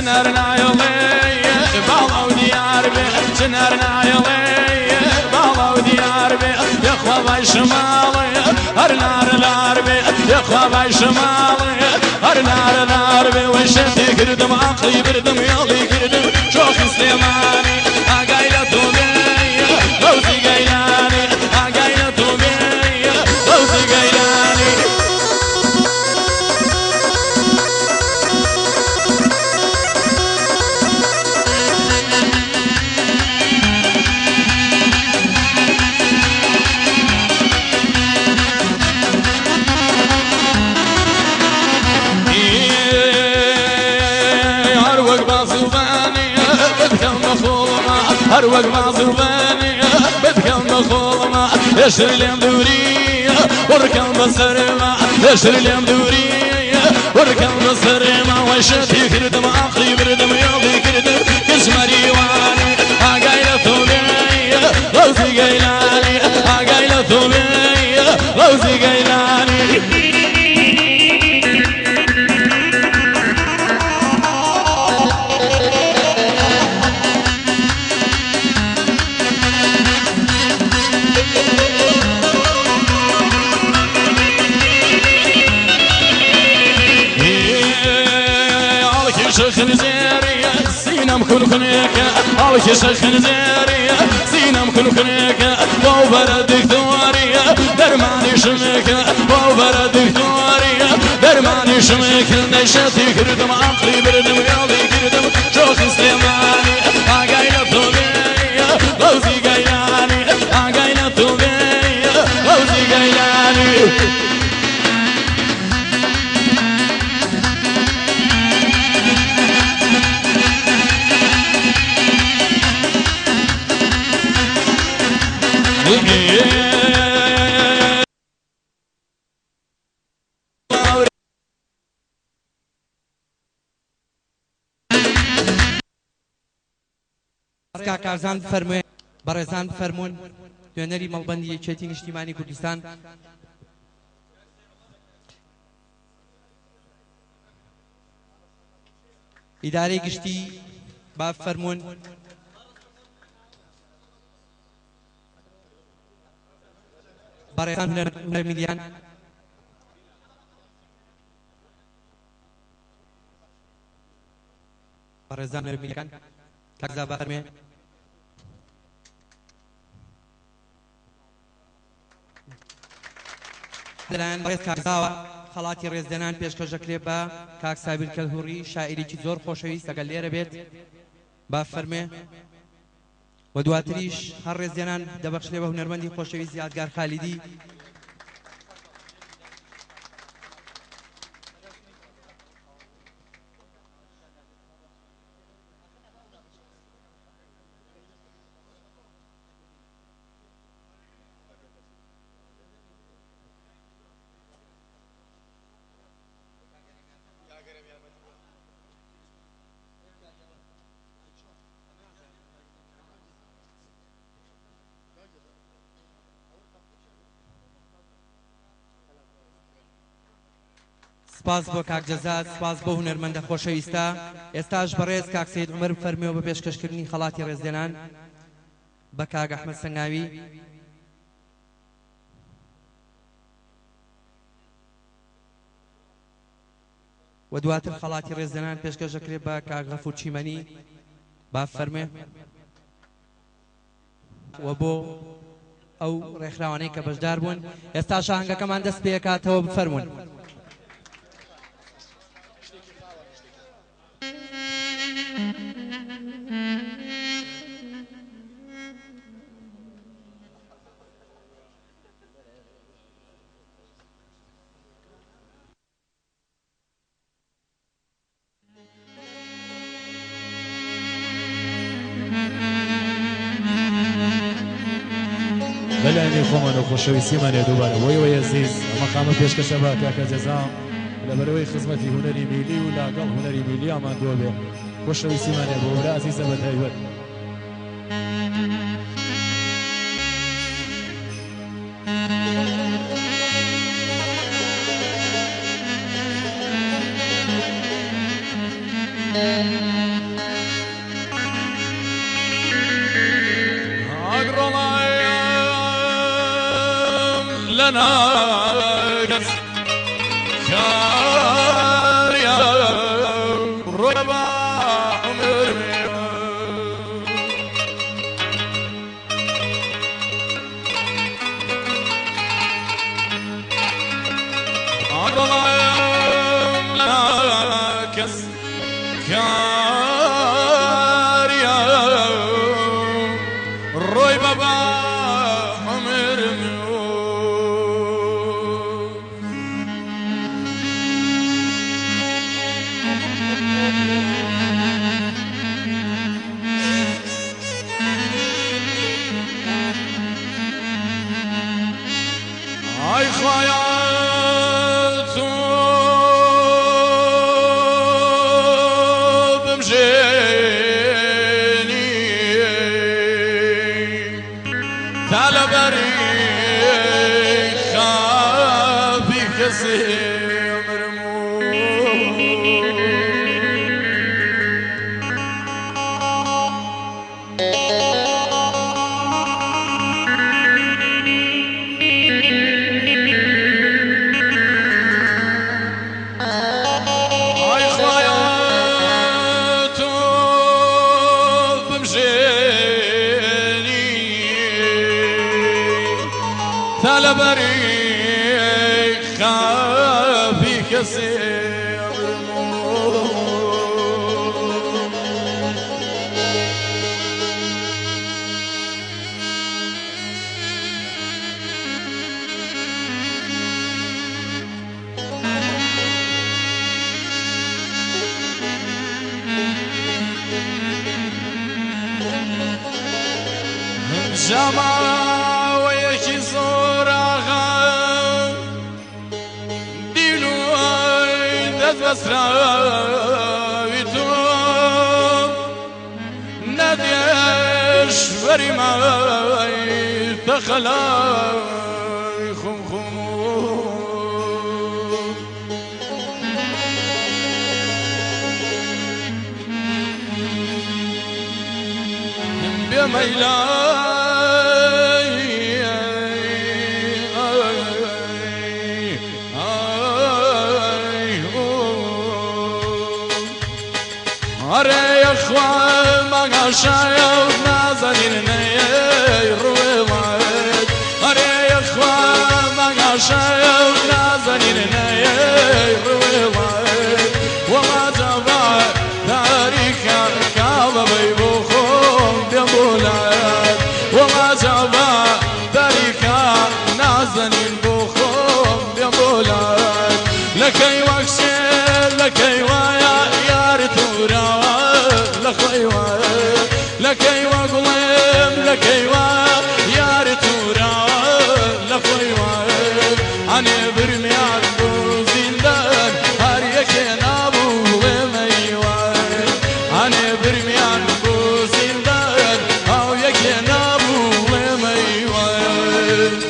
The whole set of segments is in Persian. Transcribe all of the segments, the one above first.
سنرنا يلي بالا وديار بي سنرنا يلي بالا وديار بي يا خواب شمالي هر نار نار بي يا خواب شمالي هر نار نار بي وشتي كردم عقلي بردم يلي كردم شوخ سليماني عقايلة بي غوثي قيلاني عقايلة بي غوثي قيلاني هر وقت ما زباني بدكم مخولما يشري لي مدورية وركم بسرما يشري لي مدورية وركم بسرما وشتي كردم عقلي بردم يوضي كردم كسمري واني عقايلة ثوبية غوثي قيلاني عقايلة ثوبية غوثي قيلاني خنزيرية سينام كل خنيكة عليك شيخ خنزيرية سينام كل خنيكة وبرد دكتورية درماني شميكة وبرد دكتورية درماني شميكة نشتي كردم عقلي بردم يالي كردم شوخ سليماني عقايلة ثوبية غوثي قيلاني عقايلة ثوبية غوثي قيلاني کاکارزان فەرمووێ بەڕێزان فەرموون دوێنەری مەڵبەندی یەکێتی نیشتیمانی کوردستان ئیدارەی گشتی با فەرموون بەڕێزان هونەرمیلیان بەڕێزان هونەرمیلیەکان کاکزا با فەرموێ دەلایەن بەڕێز کاکزاوە خەڵاتی ڕێزدەنان پێشکەشەکرێ بە کاک سابیر کەلهوڕی شاعیرێکی زۆر خۆشەویست ئەگەر لێرە بێت با فەرمێ و دواتریش هەر ڕێزدەنان دەبەخشێ بە هونەرمەندی خۆشەویست یادگار خالیدی سپاس بۆ کاک جەزات سپاس بۆ هونەرمەندە خۆشەویستە ئێستاش بەڕێز کاک سەید عومەر فەرمێەوە بە پێشکەشکردنی خەڵاتی ڕێزدێنان بە کاک ئەحمەد سەنگاوی و دواتر خەڵاتی ڕێزدێنان پێشکەشەکرێ بە کاک غەفور چیمەنی با فەرمێ و بۆ ئەو ڕێکخراوانەی کە بەشدار بوون ئێستاش ئاهەنگەکەمان دەست پێ کاتەوە بفەرموون بەلایەنی خۆمان و خۆشەویستیمانێ دووبارە وەی عەزیز مەقامە پێشکەشە بە کاکە جەزا لەبەرەوەی خزمەتی هونەری میلی و لاگەڵ هونەری میلی ئامادۆ بێ خۆشەویستیمانێ بۆ برا عەزیزە بە تایبەت كاس كاريا ربا عمر كاس كاريا روي بابا عمر اي خيال بمجيني تعال بريخ خافي كسير تعال بريخ خافي كسير جماعة ويكي زورها دينو تتبسراويتو ناديش بريماي تخلاي خمخمو بميلان أري يا إخوان ما شايف نازلين يروي وعد أري يا إخوان ما شايف نازلين يروي وعد وما تبع تاريخ كعبة بيبوخون بيبولاد وما تبع تاريخ نازلين بوخون بيبولاد لكي وكسر لكي ويا لكي وقلم لكي ويا رتورا لكي وقلم عني برميان بوزندان هاريك نابو وميوان عني برميان بوزندان هاو يك نابو وميوان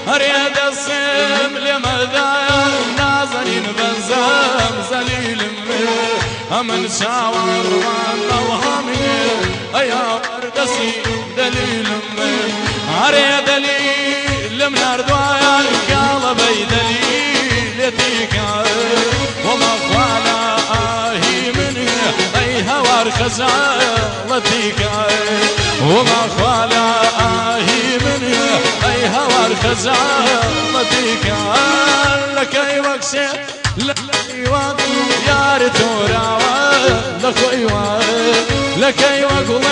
أريد الصيم لماذا نازلين بزام زليل أمن شاور والله أيا وردسي دليل أريد دليل من أردوايا قلبي دليل يتيك وما خوالا آهي مني أي هوار خزالتيك وما خوالا آهي مني أي هوار خزالتيك لكي وكسي لكي وكسي لكي وقلب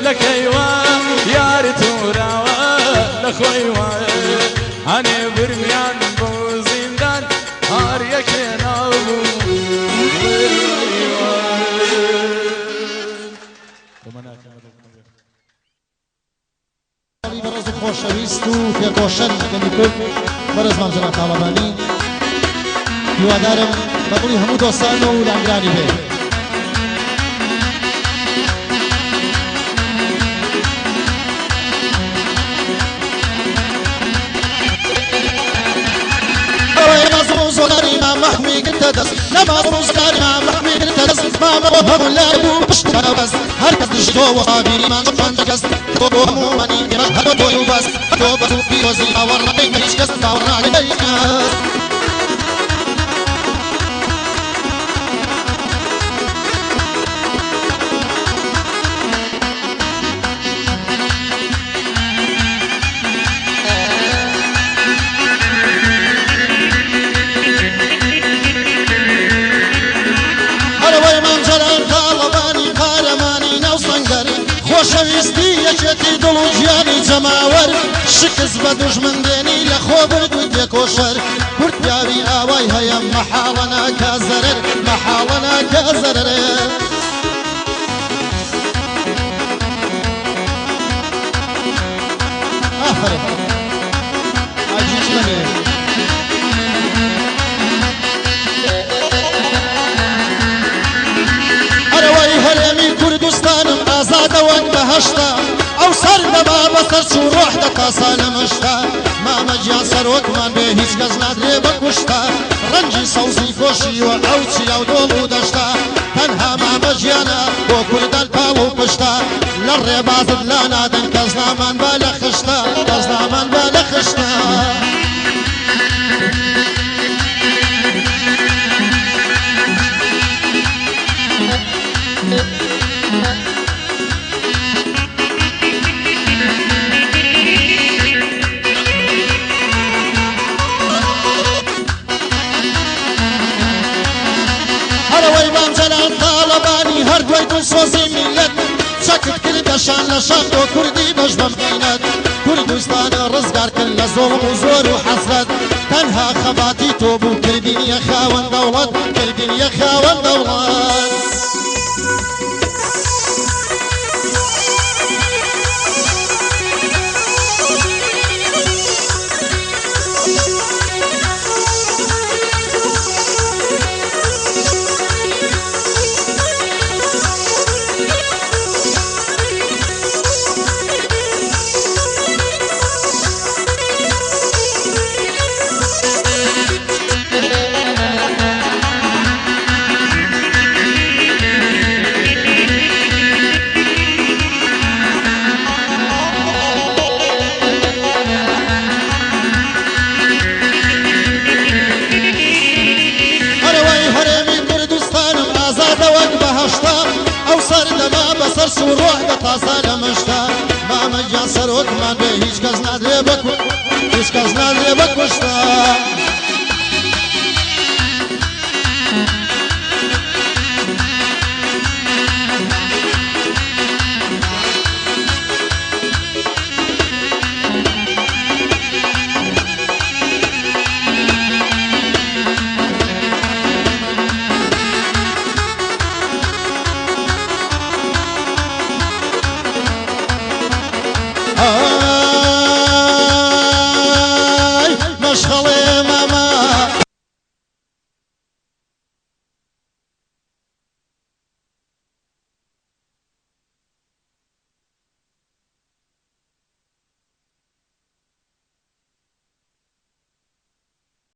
لكي وياري توراوة لخوي أنا برميان بوزندان هاريك نابو بەڕێز و خۆشەویست و پێکۆشەن گەنی کورد بەڕێزمان جەناب تاڵەبانی هیوادارم بەدڵی هەموو دۆستانەوە و لانگرانی بێ زۆری مامەحمی گرتە دەست نەما ڕۆژگاری مامەحمی گرتە دەست مامەوە هەموو لای بوو پشتە بەست هەرکەس دژتۆوە ئابینیمان چەند کەس تۆ بۆ هەموومانی ئێمە هەرۆ تۆی و بەست تۆ بەس و پیرۆزی باوەڕنەکەی هیچ کەس باوەڕناکەی کەس خۆشەویستی یەکێتی دڵ و ژیانی جەماوەر شکست بە دوژمن دێنی لە خۆ بردووی تێکۆشەر کورد پیاوی ئاوای هەیە مەحاڵە ناکا زەرەر مەحاڵە ناکا زەرەر کوردستانم ئازادەوەک بەهەشتا ئەو سەر دەبا بەسەر چوو ڕۆح دەتاسا لە مەشتا مامەجیان سەرۆکمان بێ هیچ کەس نادرێ بە کوشتا ڕەنجی سەوزی خۆشیوە ئەو چیا و دۆڵ و دەشتا تەنها مامەجیانە بۆ کوردان پاڵ و پشتا لە ڕێبازت لا نادەن کەس نامان با لە خشتا کەس نامان با لە خشتا هەردوای دڵسۆزی میلەت چەکت کردەشان لە شان تۆ کوردی بەش بەمقینەت کوردستانە ڕزگار کرد لە زۆڵم و زۆر و حەسرەت تەنها خەباتی تۆ بوو کردینیە خاوەن دەوڵەت کردینیە خاوەن دەوڵەت سەر و ڕۆح دەتاسا لە مەشتا مامەجیان سەرۆکمان بێ هیچ کەس نادرێ بە کوشتا